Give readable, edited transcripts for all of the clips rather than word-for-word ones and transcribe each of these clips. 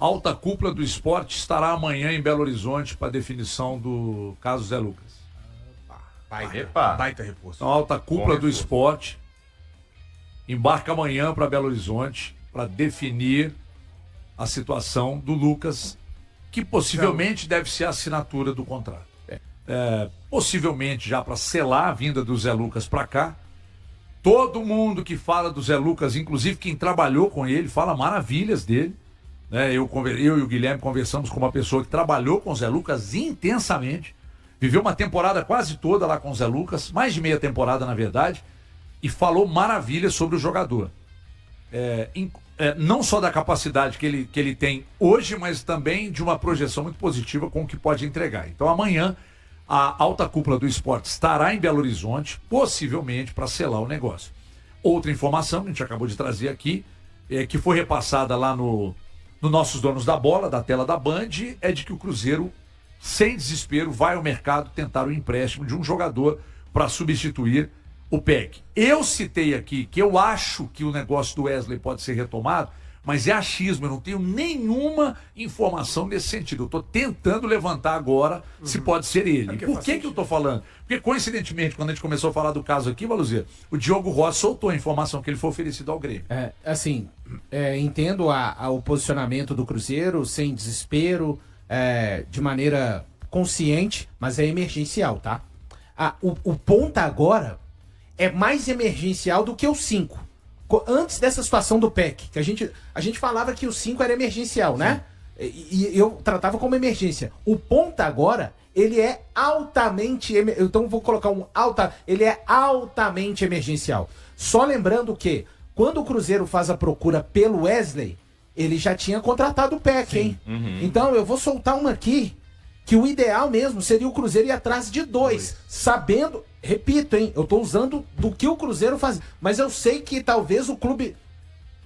Alta cúpula do esporte estará amanhã em Belo Horizonte para definição do caso Zé Lucas. Baita reforço. Então, a alta cúpula do esporte embarca amanhã para Belo Horizonte para definir a situação do Lucas, que possivelmente deve ser a assinatura do contrato. Possivelmente já para selar a vinda do Zé Lucas para cá. Todo mundo que fala do Zé Lucas, inclusive quem trabalhou com ele, fala maravilhas dele. Eu e o Guilherme conversamos com uma pessoa que trabalhou com o Zé Lucas intensamente, viveu uma temporada quase toda lá com o Zé Lucas, mais de meia temporada na verdade, e falou maravilhas sobre o jogador. Não só da capacidade que ele tem hoje, mas também de uma projeção muito positiva com o que pode entregar. Então amanhã a alta cúpula do esporte estará em Belo Horizonte, possivelmente para selar o negócio. Outra informação que a gente acabou de trazer aqui, que foi repassada lá no Nossos Donos da Bola, da tela da Band, é de que o Cruzeiro, sem desespero, vai ao mercado tentar o empréstimo de um jogador para substituir o Peck. Eu citei aqui que eu acho que o negócio do Wesley pode ser retomado, mas é achismo, eu não tenho nenhuma informação nesse sentido. Eu estou tentando levantar agora se pode ser ele. Por que eu estou falando? Porque, coincidentemente, quando a gente começou a falar do caso aqui, Valuzia, o Diogo Rossi soltou a informação que ele foi oferecido ao Grêmio. Entendo o posicionamento do Cruzeiro, sem desespero, de maneira consciente, mas é emergencial, tá? O ponta agora é mais emergencial do que o 5. Antes dessa situação do PEC, que a gente falava que o 5 era emergencial, né? E eu tratava como emergência. O ponta agora, ele é altamente... Então vou colocar ele é altamente emergencial. Só lembrando que, quando o Cruzeiro faz a procura pelo Wesley, ele já tinha contratado o PEC, hein? Então eu vou soltar uma aqui, que o ideal mesmo seria o Cruzeiro ir atrás de 2, sabendo... Repito, hein? Eu tô usando do que o Cruzeiro faz. Mas eu sei que talvez o clube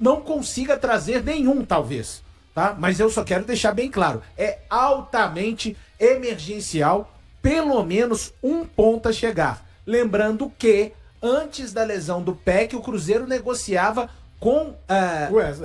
não consiga trazer nenhum, talvez. Tá? Mas eu só quero deixar bem claro. É altamente emergencial, pelo menos um ponta chegar. Lembrando que, antes da lesão do Peck, o Cruzeiro negociava com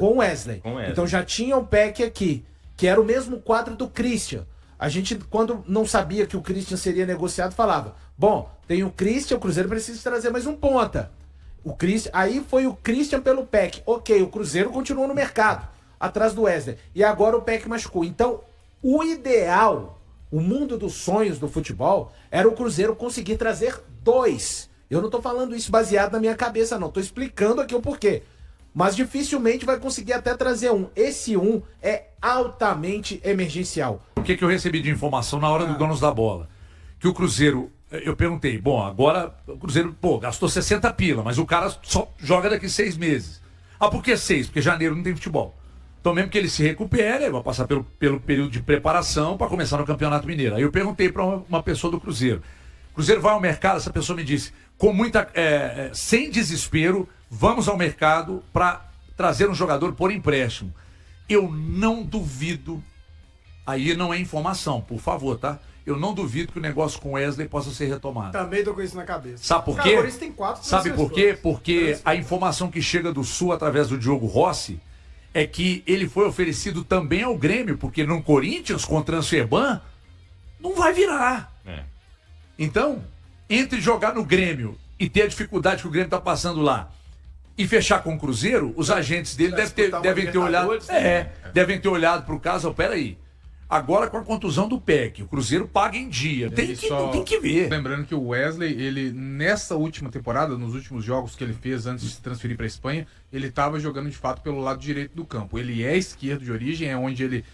o Wesley. Então já tinha o Peck aqui, que era o mesmo quadro do Christian. A gente, quando não sabia que o Christian seria negociado, falava: bom, tem o Christian, o Cruzeiro precisa trazer mais um ponta. Aí foi o Christian pelo Peck. Ok, o Cruzeiro continuou no mercado, atrás do Wesley. E agora o Peck machucou. Então, o ideal, o mundo dos sonhos do futebol, era o Cruzeiro conseguir trazer 2. Eu não tô falando isso baseado na minha cabeça, não. Tô explicando aqui o porquê. Mas dificilmente vai conseguir até trazer um. Esse um é altamente emergencial. O que eu recebi de informação na hora do Donos da Bola? Que o Cruzeiro, eu perguntei, bom, agora o Cruzeiro, gastou 60 pila, mas o cara só joga daqui 6 meses. Por que 6? Porque janeiro não tem futebol. Então mesmo que ele se recupere, ele vai passar pelo período de preparação para começar no Campeonato Mineiro. Aí eu perguntei para uma pessoa do Cruzeiro. O Cruzeiro vai ao mercado, essa pessoa me disse, com sem desespero, vamos ao mercado para trazer um jogador por empréstimo. Eu não duvido, aí não é informação, por favor, tá? Eu não duvido que o negócio com o Wesley possa ser retomado. Também tô com isso na cabeça. Sabe por quê? Agora isso tem 4. Sabe por quê? Porque a informação que chega do Sul através do Diogo Rossi é que ele foi oferecido também ao Grêmio, porque no Corinthians, com o Transferban, não vai virar. Então, entre jogar no Grêmio e ter a dificuldade que o Grêmio está passando lá e fechar com o Cruzeiro, os agentes dele devem ter olhado. Devem ter olhado para o caso. Peraí. Agora com a contusão do PEC, o Cruzeiro paga em dia. Tem que ver. Lembrando que o Wesley, ele nessa última temporada, nos últimos jogos que ele fez antes de se transferir para a Espanha, ele estava jogando de fato pelo lado direito do campo. Ele é esquerdo de origem, é onde ele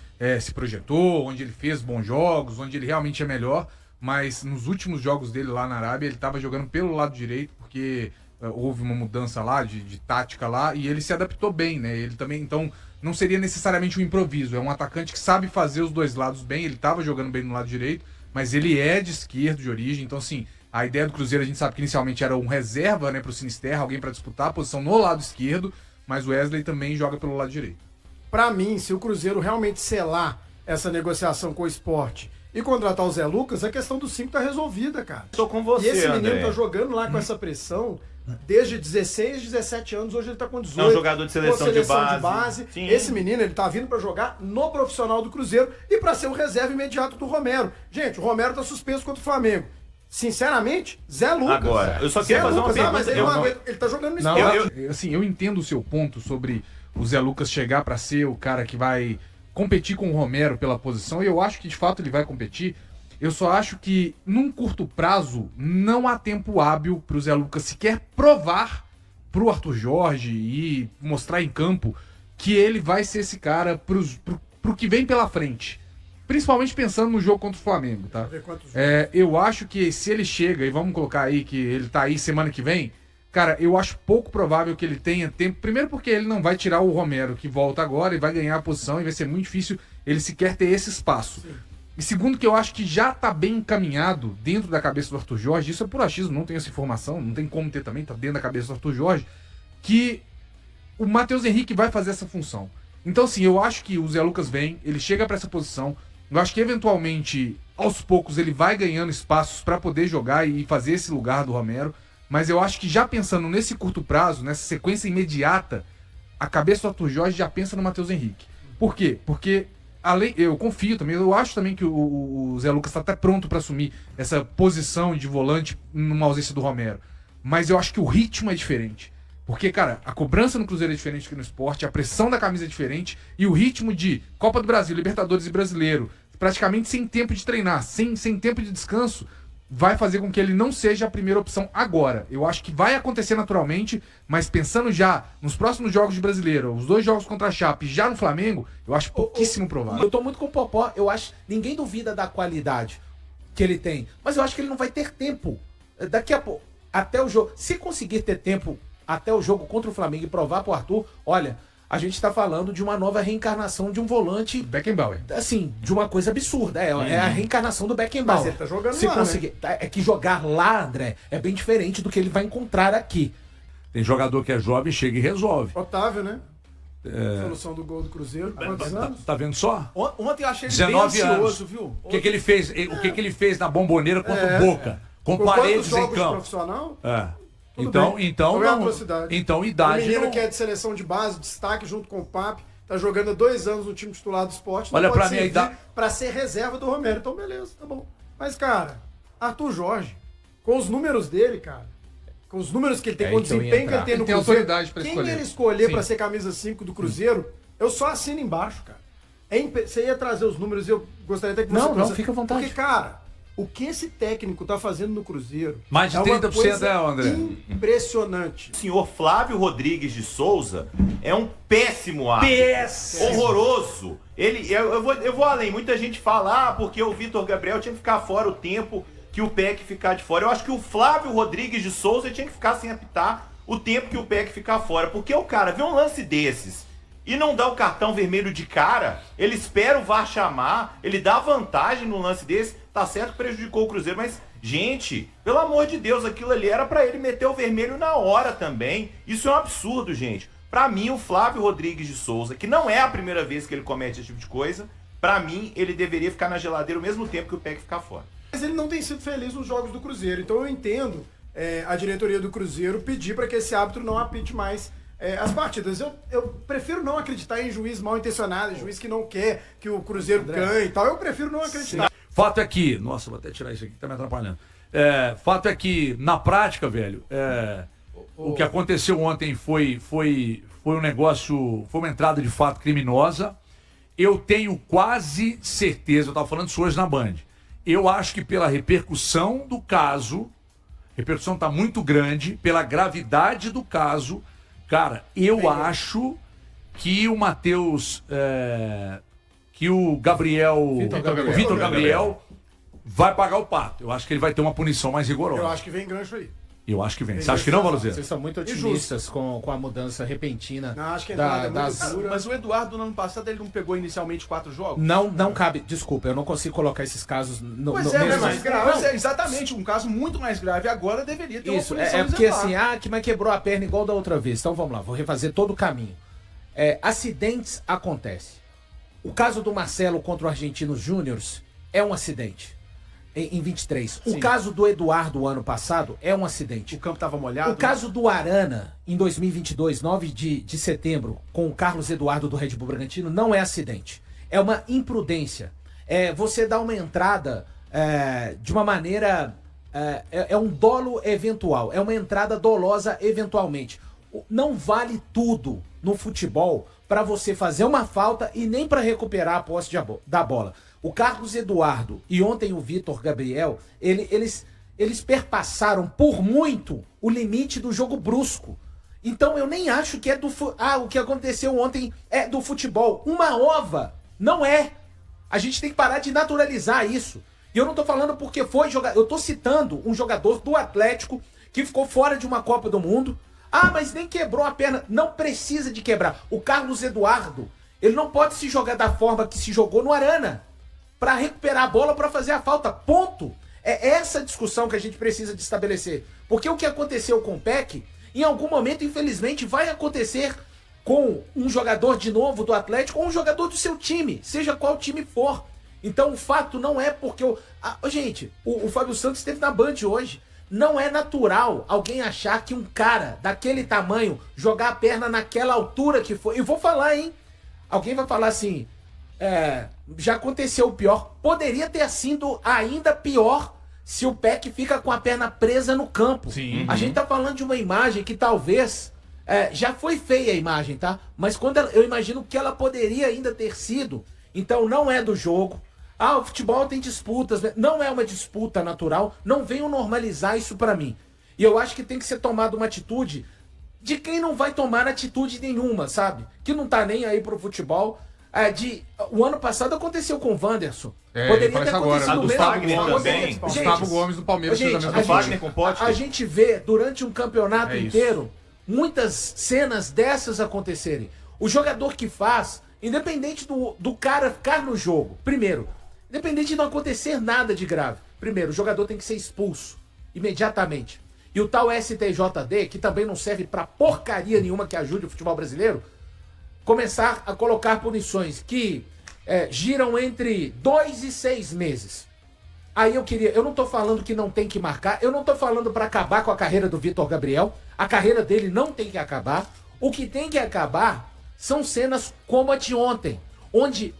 se projetou, onde ele fez bons jogos, onde ele realmente é melhor. Mas nos últimos jogos dele lá na Arábia, ele estava jogando pelo lado direito, porque houve uma mudança lá de tática lá, e ele se adaptou bem, né? Ele também, então, não seria necessariamente um improviso, é um atacante que sabe fazer os dois lados bem. Ele estava jogando bem no lado direito, mas ele é de esquerdo de origem. Então, assim, a ideia do Cruzeiro, a gente sabe que inicialmente era um reserva, né, pro Sinisterra, alguém para disputar a posição no lado esquerdo, mas o Wesley também joga pelo lado direito. Para mim, se o Cruzeiro realmente selar essa negociação com o Sport e contratar o Zé Lucas, a questão do 5 tá resolvida, cara. Tô com você, E esse menino André. tá jogando lá com essa pressão. desde 16, 17 anos, hoje ele tá com 18. É um jogador de seleção de base. Sim. Esse menino, ele tá vindo pra jogar no profissional do Cruzeiro e pra ser o reserva imediato do Romero. Gente, o Romero tá suspenso contra o Flamengo. Sinceramente, Zé Lucas. Agora, eu só queria fazer uma pergunta. Mas ele tá jogando no Não, esporte. assim, eu entendo o seu ponto sobre o Zé Lucas chegar para ser o cara que vai competir com o Romero pela posição, e eu acho que de fato ele vai competir. Eu só acho que num curto prazo não há tempo hábil para o Zé Lucas sequer provar pro Arthur Jorge e mostrar em campo que ele vai ser esse cara pro que vem pela frente. Principalmente pensando no jogo contra o Flamengo, tá? Eu acho que se ele chega, e vamos colocar aí que ele tá aí semana que vem, cara, eu acho pouco provável que ele tenha tempo. Primeiro porque ele não vai tirar o Romero, que volta agora, e vai ganhar a posição, e vai ser muito difícil ele sequer ter esse espaço. Sim. E segundo que eu acho que já tá bem encaminhado dentro da cabeça do Arthur Jorge, isso é por achismo, não tenho essa informação, não tem como ter também, tá dentro da cabeça do Arthur Jorge, que o Matheus Henrique vai fazer essa função. Então, assim, eu acho que o Zé Lucas vem, ele chega para essa posição. Eu acho que, eventualmente, aos poucos, ele vai ganhando espaços para poder jogar e fazer esse lugar do Romero. Mas eu acho que já pensando nesse curto prazo, nessa sequência imediata, a cabeça do Arthur Jorge já pensa no Matheus Henrique. Por quê? Porque eu confio também, eu acho também que o Zé Lucas está até pronto para assumir essa posição de volante numa ausência do Romero. Mas eu acho que o ritmo é diferente. Porque, cara, a cobrança no Cruzeiro é diferente que no esporte, a pressão da camisa é diferente e o ritmo de Copa do Brasil, Libertadores e Brasileiro, praticamente sem tempo de treinar, sem tempo de descanso, vai fazer com que ele não seja a primeira opção agora. Eu acho que vai acontecer naturalmente, mas pensando já nos próximos jogos de Brasileiro, os 2 jogos contra a Chape, já no Flamengo, eu acho pouquíssimo provável. Eu tô muito com o Popó, eu acho, ninguém duvida da qualidade que ele tem, mas eu acho que ele não vai ter tempo. Daqui a pouco, até o jogo, se conseguir ter tempo até o jogo contra o Flamengo e provar pro Arthur, olha, a gente tá falando de uma nova reencarnação de um volante... Beckenbauer. Assim, de uma coisa absurda. É a reencarnação do Beckenbauer. Mas ele tá jogando se lá, conseguir, né? É que jogar lá, André, é bem diferente do que ele vai encontrar aqui. Tem jogador que é jovem, chega e resolve. Otávio, né? Solução do gol do Cruzeiro. Quantos anos? Tá vendo só? Ontem eu achei ele 19 bem ansioso, anos. viu? O que ele fez? O que ele fez na Bomboneira contra o Boca? Com Por paredes quantos em jogos campo. profissional? Então Não é não. atrocidade. Então O idade menino não. que é de seleção de base, destaque junto com o Pape, tá jogando há 2 anos no time titular do esporte. Olha, pode pra mim, a servir idade- pra ser reserva do Romero. Então, beleza, tá bom. Mas, cara, Arthur Jorge, com os números dele, cara, com os números que ele tem, com o aí que eu ia desempenho que ele entrar. tem no Ele tem Cruzeiro, autoridade pra quem escolher. ele escolher Sim. pra ser camisa 5 do Cruzeiro, eu só assino embaixo, cara. Você ia trazer os números e eu gostaria até que você Não, trouxesse. fica à vontade. Porque, cara, o que esse técnico tá fazendo no Cruzeiro Mais de é uma 30%, coisa né, André? impressionante. O senhor Flávio Rodrigues de Souza é um péssimo árbitro. Horroroso. Eu vou além. Muita gente fala, porque o Vitor Gabriel tinha que ficar fora o tempo que o PEC ficar de fora. Eu acho que o Flávio Rodrigues de Souza tinha que ficar sem apitar o tempo que o PEC ficar fora. Porque o cara vê um lance desses e não dá o cartão vermelho de cara, ele espera o VAR chamar, ele dá vantagem no lance desse, tá certo que prejudicou o Cruzeiro, mas, gente, pelo amor de Deus, aquilo ali era pra ele meter o vermelho na hora também. Isso é um absurdo, gente. Pra mim, o Flávio Rodrigues de Souza, que não é a primeira vez que ele comete esse tipo de coisa, pra mim, ele deveria ficar na geladeira ao mesmo tempo que o PEC ficar fora. Mas ele não tem sido feliz nos jogos do Cruzeiro. Então eu entendo a diretoria do Cruzeiro pedir para que esse árbitro não apite mais as partidas. Eu prefiro não acreditar em juiz mal intencionado, em juiz que não quer que o Cruzeiro ganhe e tal. Eu prefiro não acreditar. Fato é que. Nossa, vou até tirar isso aqui que tá me atrapalhando. Fato é que, na prática, velho, o que aconteceu ontem foi um negócio. Foi uma entrada de fato criminosa. Eu tenho quase certeza, eu tava falando isso hoje na Band. Eu acho que pela repercussão do caso, a repercussão tá muito grande, pela gravidade do caso, cara, eu acho que o Matheus, que o Vitor Gabriel vai pagar o pato. Eu acho que ele vai ter uma punição mais rigorosa. Eu acho que vem gancho aí. Eu acho que vem. Você acha que não, Valuzeiro? Vocês são muito otimistas com a mudança repentina. Não, acho que a entrada é muito dura. Mas o Eduardo, no ano passado, ele não pegou inicialmente 4 jogos? Não cabe. Desculpa, eu não consigo colocar esses casos no Pois mesmo. mas grave. Exatamente, um caso muito mais grave agora deveria ter Isso, uma punição é porque exemplar. assim, mas quebrou a perna igual da outra vez. Então vamos lá, vou refazer todo o caminho. Acidentes acontecem. O caso do Marcelo contra o Argentinos Júnior é um acidente. em 23. Sim. O caso do Eduardo ano passado é um acidente. O campo tava molhado. O caso do Arana, em 2022, 9 de setembro, com o Carlos Eduardo do Red Bull Bragantino, não é acidente. É uma imprudência. Você dá uma entrada de uma maneira... É um dolo eventual. É uma entrada dolosa eventualmente. Não vale tudo no futebol para você fazer uma falta e nem para recuperar a posse da bola. O Carlos Eduardo e ontem o Vitor Gabriel, eles perpassaram por muito o limite do jogo brusco. Então eu nem acho que é o que aconteceu ontem é do futebol. Uma ova não é. A gente tem que parar de naturalizar isso. E eu não tô falando porque foi jogador. Eu tô citando um jogador do Atlético que ficou fora de uma Copa do Mundo. Mas nem quebrou a perna. Não precisa de quebrar. O Carlos Eduardo, ele não pode se jogar da forma que se jogou no Arana para recuperar a bola, para fazer a falta. Ponto. É essa discussão que a gente precisa de estabelecer. Porque o que aconteceu com o Peck, em algum momento, infelizmente, vai acontecer com um jogador de novo do Atlético ou um jogador do seu time, seja qual time for. Então o fato não é porque... Gente, o Fábio Santos esteve na Band hoje. Não é natural alguém achar que um cara daquele tamanho jogar a perna naquela altura que foi. E vou falar, hein? Alguém vai falar assim... já aconteceu o pior. Poderia ter sido ainda pior se o Peck fica com a perna presa no campo. Sim. A gente tá falando de uma imagem que talvez... já foi feia a imagem, tá? Mas quando eu imagino que ela poderia ainda ter sido. Então não é do jogo. O futebol tem disputas. Não é uma disputa natural. Não venham normalizar isso pra mim. E eu acho que tem que ser tomada uma atitude de quem não vai tomar atitude nenhuma, sabe? Que não tá nem aí pro futebol. O ano passado aconteceu com o Wanderson. Poderia ter acontecido do mesmo. Fagner com o também. Wanderson. Gustavo Gomes do Palmeiras fez a mesma do coisa. Fagner com Pote. A gente vê durante um campeonato É isso. inteiro muitas cenas dessas acontecerem. O jogador que faz, independente do cara ficar no jogo, primeiro, independente de não acontecer nada de grave, primeiro, o jogador tem que ser expulso imediatamente. E o tal STJD, que também não serve pra porcaria nenhuma que ajude o futebol brasileiro, começar a colocar punições que giram entre 2 e 6 meses. Aí eu não tô falando que não tem que marcar, eu não tô falando pra acabar com a carreira do Vitor Gabriel, a carreira dele não tem que acabar. O que tem que acabar são cenas como a de ontem, onde,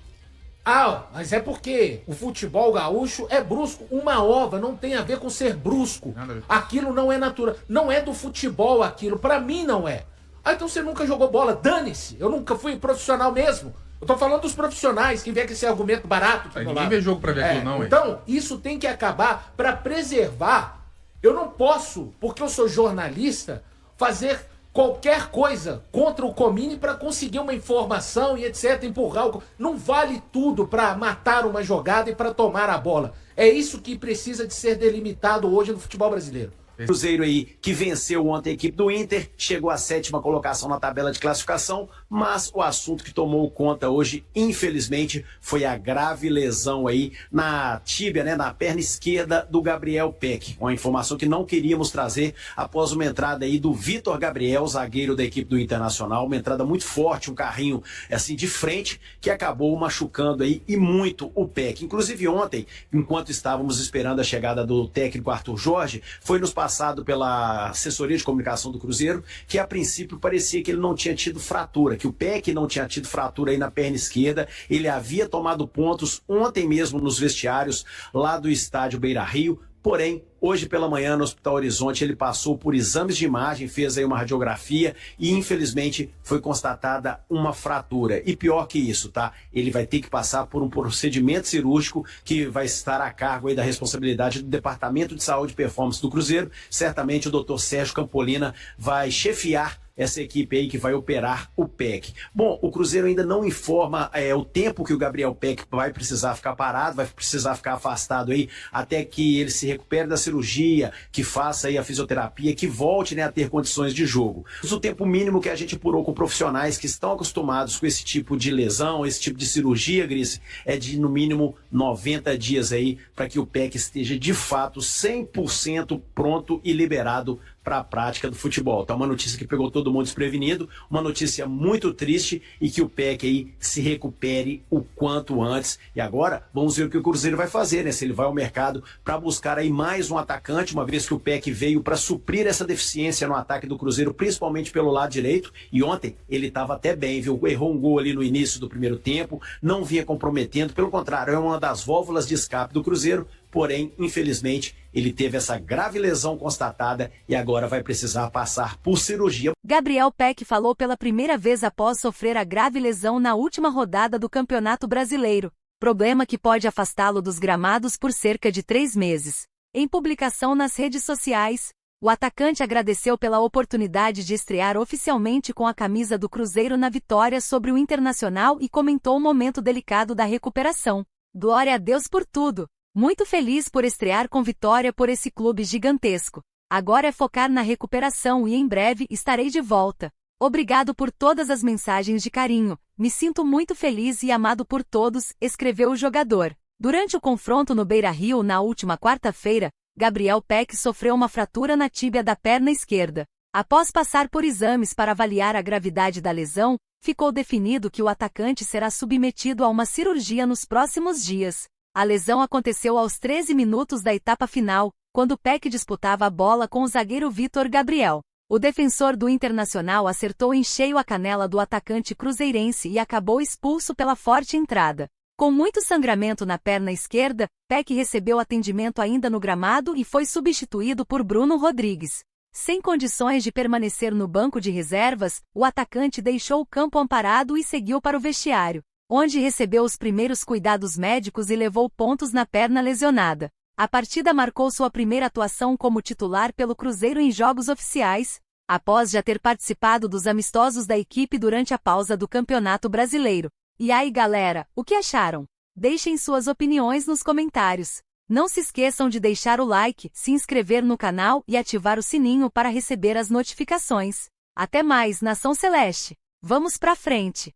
mas é porque o futebol gaúcho é brusco. Uma ova não tem a ver com ser brusco. Nada a ver. Aquilo não é natural, não é do futebol aquilo, pra mim não é. Então você nunca jogou bola, dane-se, eu nunca fui profissional mesmo. Eu tô falando dos profissionais, que vem com esse argumento barato. Ninguém vê jogo pra ver aquilo, não, Então, isso tem que acabar pra preservar. Eu não posso, porque eu sou jornalista, fazer qualquer coisa contra o Comini pra conseguir uma informação e etc, empurrar Não vale tudo pra matar uma jogada e pra tomar a bola. É isso que precisa de ser delimitado hoje no futebol brasileiro. Cruzeiro aí que venceu ontem a equipe do Inter, chegou à 7ª colocação na tabela de classificação, mas o assunto que tomou conta hoje, infelizmente, foi a grave lesão aí na tíbia, né, na perna esquerda do Gabriel Peck. Uma informação que não queríamos trazer após uma entrada aí do Vitor Gabriel, zagueiro da equipe do Internacional, uma entrada muito forte, um carrinho assim de frente, que acabou machucando aí e muito o Peck. Inclusive ontem, enquanto estávamos esperando a chegada do técnico Arthur Jorge, foi nos passado pela assessoria de comunicação do Cruzeiro, que a princípio parecia que ele não tinha tido fratura, que o Peck não tinha tido fratura aí na perna esquerda, ele havia tomado pontos ontem mesmo nos vestiários lá do estádio Beira-Rio, porém, hoje pela manhã no Hospital Horizonte ele passou por exames de imagem, fez aí uma radiografia e infelizmente foi constatada uma fratura. E pior que isso, tá? Ele vai ter que passar por um procedimento cirúrgico que vai estar a cargo aí da responsabilidade do Departamento de Saúde e Performance do Cruzeiro. Certamente o Dr. Sérgio Campolina vai chefiar essa equipe aí que vai operar o Peck. Bom, o Cruzeiro ainda não informa o tempo que o Gabriel Peck vai precisar ficar parado, vai precisar ficar afastado aí até que ele se recupere da cirurgia, que faça aí a fisioterapia, que volte, né, a ter condições de jogo. Mas o tempo mínimo que a gente apurou com profissionais que estão acostumados com esse tipo de lesão, esse tipo de cirurgia, Gris, é de no mínimo 90 dias aí para que o Peck esteja de fato 100% pronto e liberado para a prática do futebol. Então, uma notícia que pegou todo mundo desprevenido, uma notícia muito triste e que o PEC aí se recupere o quanto antes. E agora, vamos ver o que o Cruzeiro vai fazer, né? Se ele vai ao mercado para buscar aí mais um atacante, uma vez que o PEC veio para suprir essa deficiência no ataque do Cruzeiro, principalmente pelo lado direito. E ontem ele estava até bem, viu? Errou um gol ali no início do primeiro tempo, não vinha comprometendo, pelo contrário, é uma das válvulas de escape do Cruzeiro. Porém, infelizmente, ele teve essa grave lesão constatada e agora vai precisar passar por cirurgia. Gabriel Peck falou pela primeira vez após sofrer a grave lesão na última rodada do Campeonato Brasileiro, problema que pode afastá-lo dos gramados por cerca de 3 meses. Em publicação nas redes sociais, o atacante agradeceu pela oportunidade de estrear oficialmente com a camisa do Cruzeiro na vitória sobre o Internacional e comentou o momento delicado da recuperação. Glória a Deus por tudo! Muito feliz por estrear com vitória por esse clube gigantesco. Agora é focar na recuperação e em breve estarei de volta. Obrigado por todas as mensagens de carinho. Me sinto muito feliz e amado por todos, escreveu o jogador. Durante o confronto no Beira-Rio na última quarta-feira, Gabriel Peck sofreu uma fratura na tíbia da perna esquerda. Após passar por exames para avaliar a gravidade da lesão, ficou definido que o atacante será submetido a uma cirurgia nos próximos dias. A lesão aconteceu aos 13 minutos da etapa final, quando Peck disputava a bola com o zagueiro Vitor Gabriel. O defensor do Internacional acertou em cheio a canela do atacante cruzeirense e acabou expulso pela forte entrada. Com muito sangramento na perna esquerda, Peck recebeu atendimento ainda no gramado e foi substituído por Bruno Rodrigues. Sem condições de permanecer no banco de reservas, o atacante deixou o campo amparado e seguiu para o vestiário, onde recebeu os primeiros cuidados médicos e levou pontos na perna lesionada. A partida marcou sua primeira atuação como titular pelo Cruzeiro em jogos oficiais, após já ter participado dos amistosos da equipe durante a pausa do Campeonato Brasileiro. E aí, galera, o que acharam? Deixem suas opiniões nos comentários. Não se esqueçam de deixar o like, se inscrever no canal e ativar o sininho para receber as notificações. Até mais, Nação Celeste! Vamos pra frente!